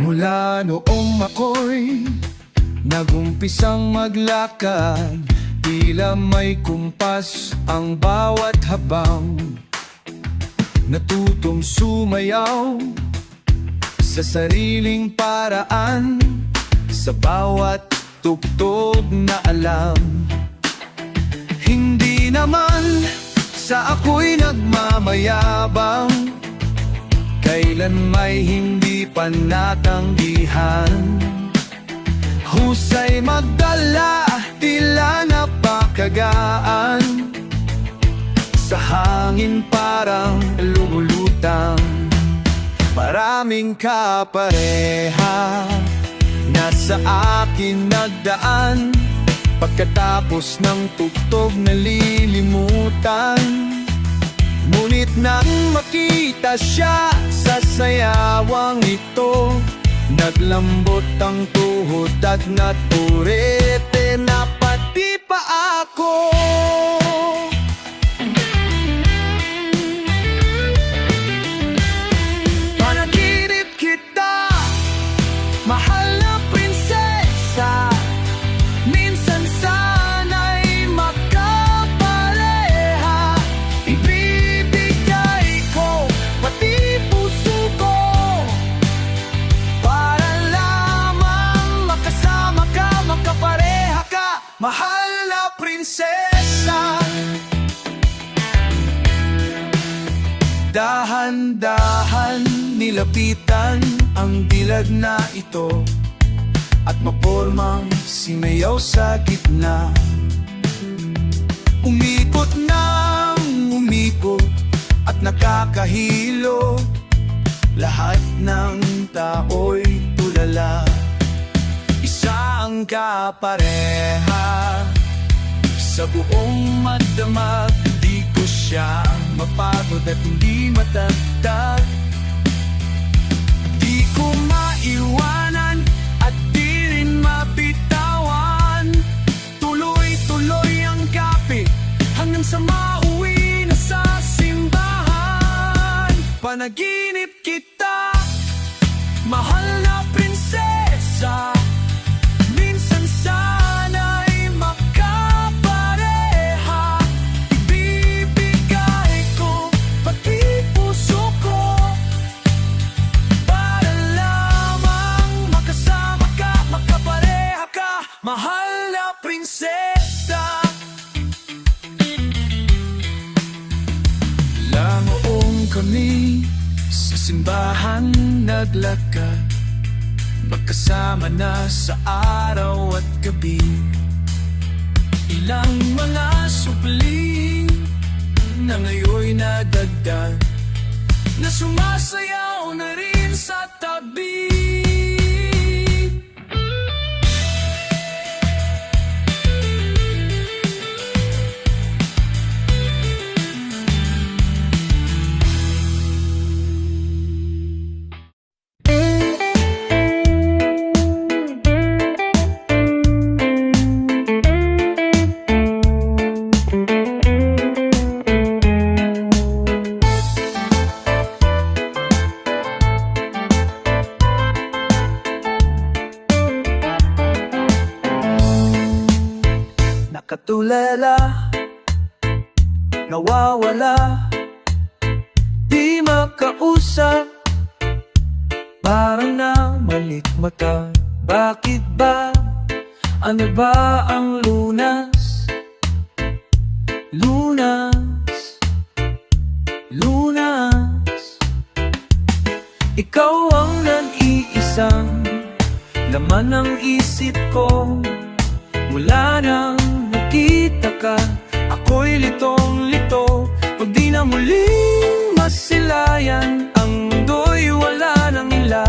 Mula noong ako'y nagumpisang maglakad, tila may kumpas ang bawat habang natutong sumayaw sa sariling paraan, sa bawat tugtog na alam. Hindi naman sa ako'y nagmamayabang, kailan may hindi panatanggihan. Husay magdala, tila napakagaan, sa hangin parang lumulutang. Maraming kapareha na sa akin nagdaan, pagkatapos ng tugtog nalilimutan. Ngunit nang makita siya sa sayawang ito, naglambot ang tuhod at naturete na pati pa ako. Panaginip kita, mahal na prinsesa, minsan sana'y magkapareha. Ibibigay ko pati puso ko para lamang makasama ka, magkapareha ka, mahal na prinsesa. Dahan-dahan nilapitan ang dilag na ito, at mapormang simayaw sa gitna. Umikot nang umikot at nakakahilo, lahat ng tao'y tulala. Isa ang kapareha sa buong madamag, di ko siya mapagod at hindi matagdag. Di ko maiwanan at di rin mabitawan, tuloy-tuloy ang kapit hanggang sa mauwi na sa simbahan. Panaginip kita, mahal na prinsesa, minsan sana'y magkapareha. Ibibigay ko pati puso ko para lamang makasama ka, magkapareha ka, mahal na prinsesa. Langoong kami sa simbahan naglakad, magkasama na sa araw at gabi. Ilang mga supling na ngayon'y nadagdag, na sumasayaw na rin sa tabi. Nakatulala, nawawala, di makausap, parang namalikmata. Bakit ba? Ano ba ang lunas? Lunas, lunas. Ikaw ang nag-iisang laman ng isip ko. Mula nang nakita ka, ako'y litong-lito. Pag di na muling masilayan, ang mundo'y wala nang ila,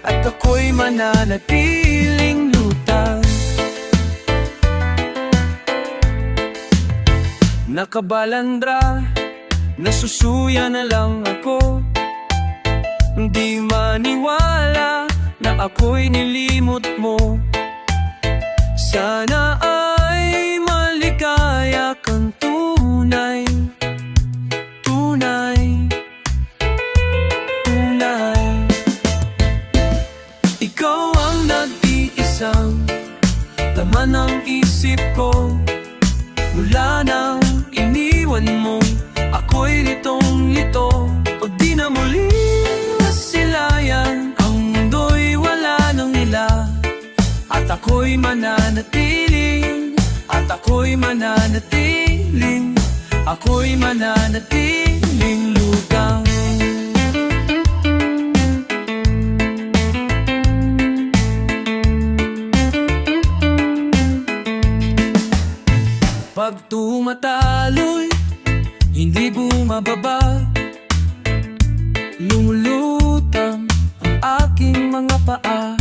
at ako'y mananatiling lutang. Nakabalandra, nasusuya na lang ako, di maniwala na ako'y nilimot mo. Sana ay maligaya kang tunay, tunay, tunay. Ikaw ang nag-iisang laman ng isip ko. Mula nang iniwan mo, ako'y litong-lito. Pag di na muling nasilayan, ang mundo'y wala nang nila. At ako'y mananatiling, at ako'y mananatiling, ako'y mananatiling lugang. Pag tumataloy, hindi bumababa. Lumulutang ang aking mga paa.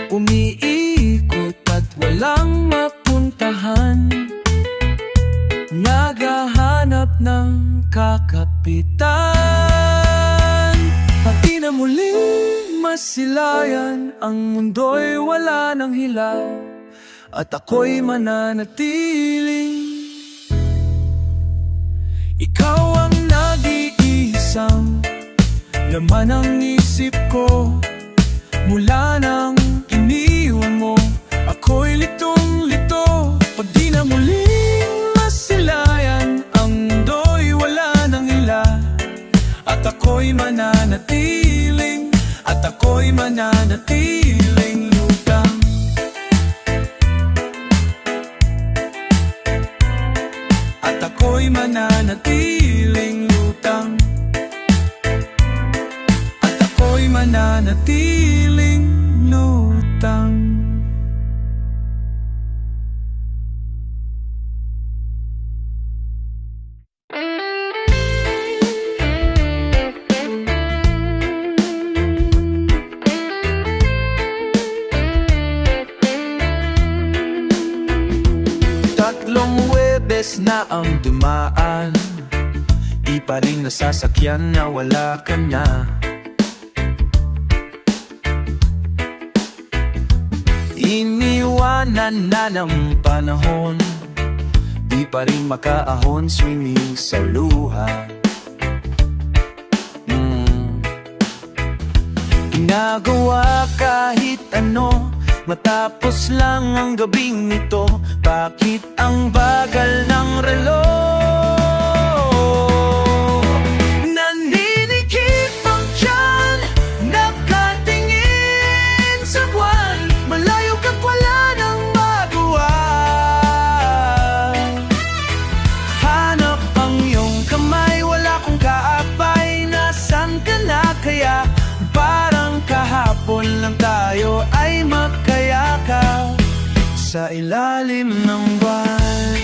Umiikot at walang mapuntahan. Naghahanap ng kakapitan. Pati na muling masilayan, ang mundo'y wala ng hilaw. At ako'y mananatiling. Ikaw ang nag-iisang laman ng isip ko. Mula nang iniwan mo, ako'y litong-lito. Pag di na muling masilayan, ang mundo'y wala ng hila. At ako'y mananatiling, at ako'y mananatiling lutang. At ako'y mananatiling lutang. At ako'y mananatiling lutang. Tatlong Huwebes na ang dumaan, di pa rin nasasakyan na wala ka na. Iniwanan na ng panahon, di pa rin makaahon, swimming sa luha. Ginagawa kahit ano, matapos lang ang gabing ito. Bakit ang bagal ng relo? Naninikip ang tiyan, nakatingin sa buwan. Malayo ka't wala nang magawa. Hanap ang iyong kamay, wala kong kaabay. Nasaan ka na kaya? Parang kahapon lang tayo ay magkayakap sa ilalim ng buwan.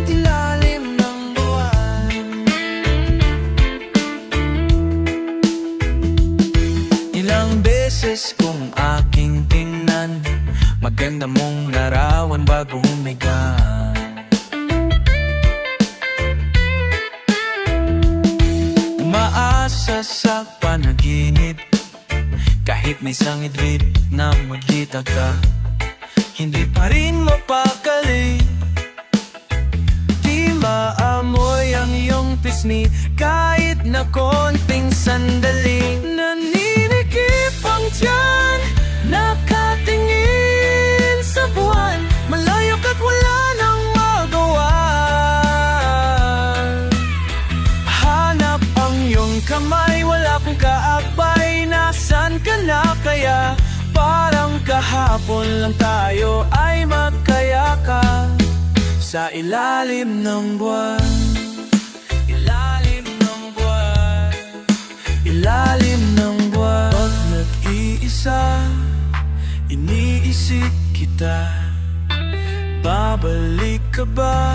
Ilalim ng buwan. Ilang beses kong aking tingnan, maganda mong larawan bago humiga. Umaasa sa panaginip, kahit may sangidrit na magkita ka, hindi pa rin mapakali. Di maamoy ang iyong pisngi, kahit na konting sandali. Naninikip ang tiyan, nakatingin sa buwan. Malayo ka't wala nang magawa. Hanap ang iyong kamay, wala kong kaakbay. Nasaan ka na kaya? Parang kahapon lang tayo ay magkayakap sa ilalim ng buwan. Ilalim ng buwan. Ilalim ng buwan. Pag nag-iisa, iniisip kita. Babalik ka ba?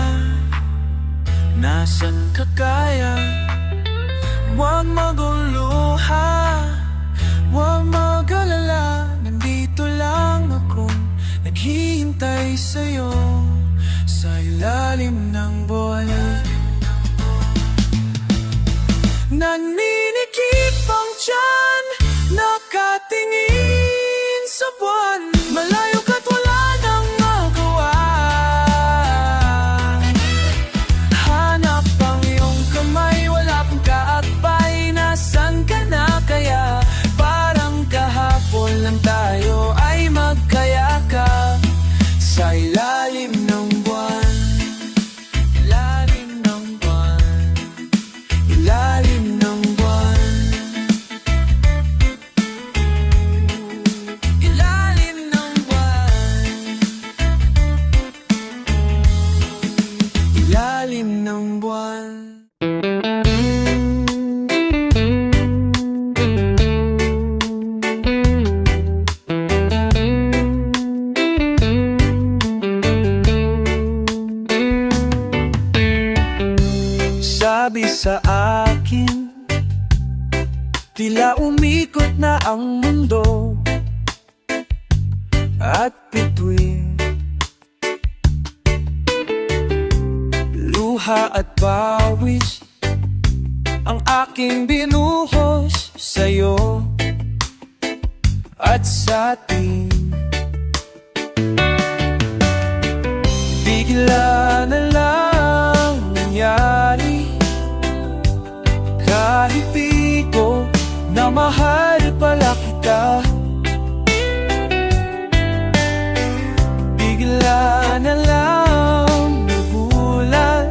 Nasaan ka kaya? Huwag maguluha, huwag mag-alala. Nandito lang ako, naghihintay sa'yo sa ilalim ng buwan. Naninikip ang tiyan, nakatingin lang tayo ay magkayakap sa ilalim ng buwan. Ilalim ng buwan. Ilalim ng buwan. Ilalim ng buwan. Ilalim ng buwan. Sabi sa akin, tila umikot na ang mundo. At bituin, luha at pawis ang aking binuhos sa'yo at sa atin. Bigla na lang nangyari, kahit di ko na mahal pala kita. Bigla na lang nagulat,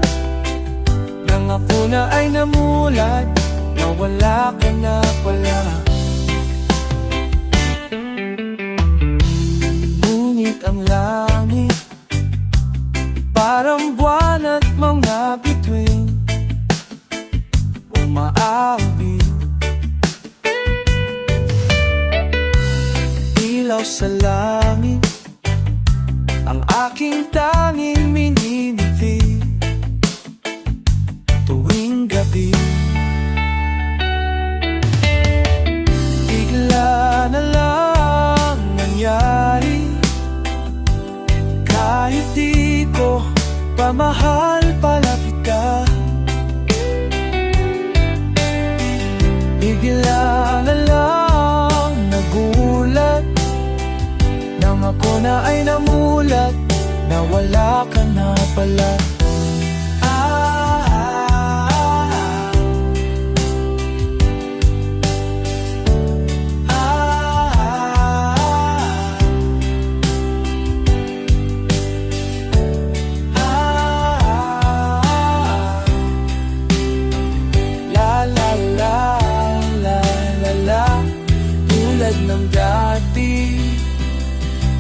nang ako na ay namulat, na wala ka na pala. Ngunit ang langit parang buwan at mga bituin umaawi. Ilaw sa langit ang aking tanging minimithi tuwing gabi. Bigla na lang nangyari, kahit di ko pa mahal pala kita. Bigla na lang nagulat, nang ako na ay namulat, na wala ka na pala. Tulad ng dati,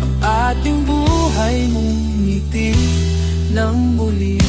ang ating buhay mong ngiti ng muli.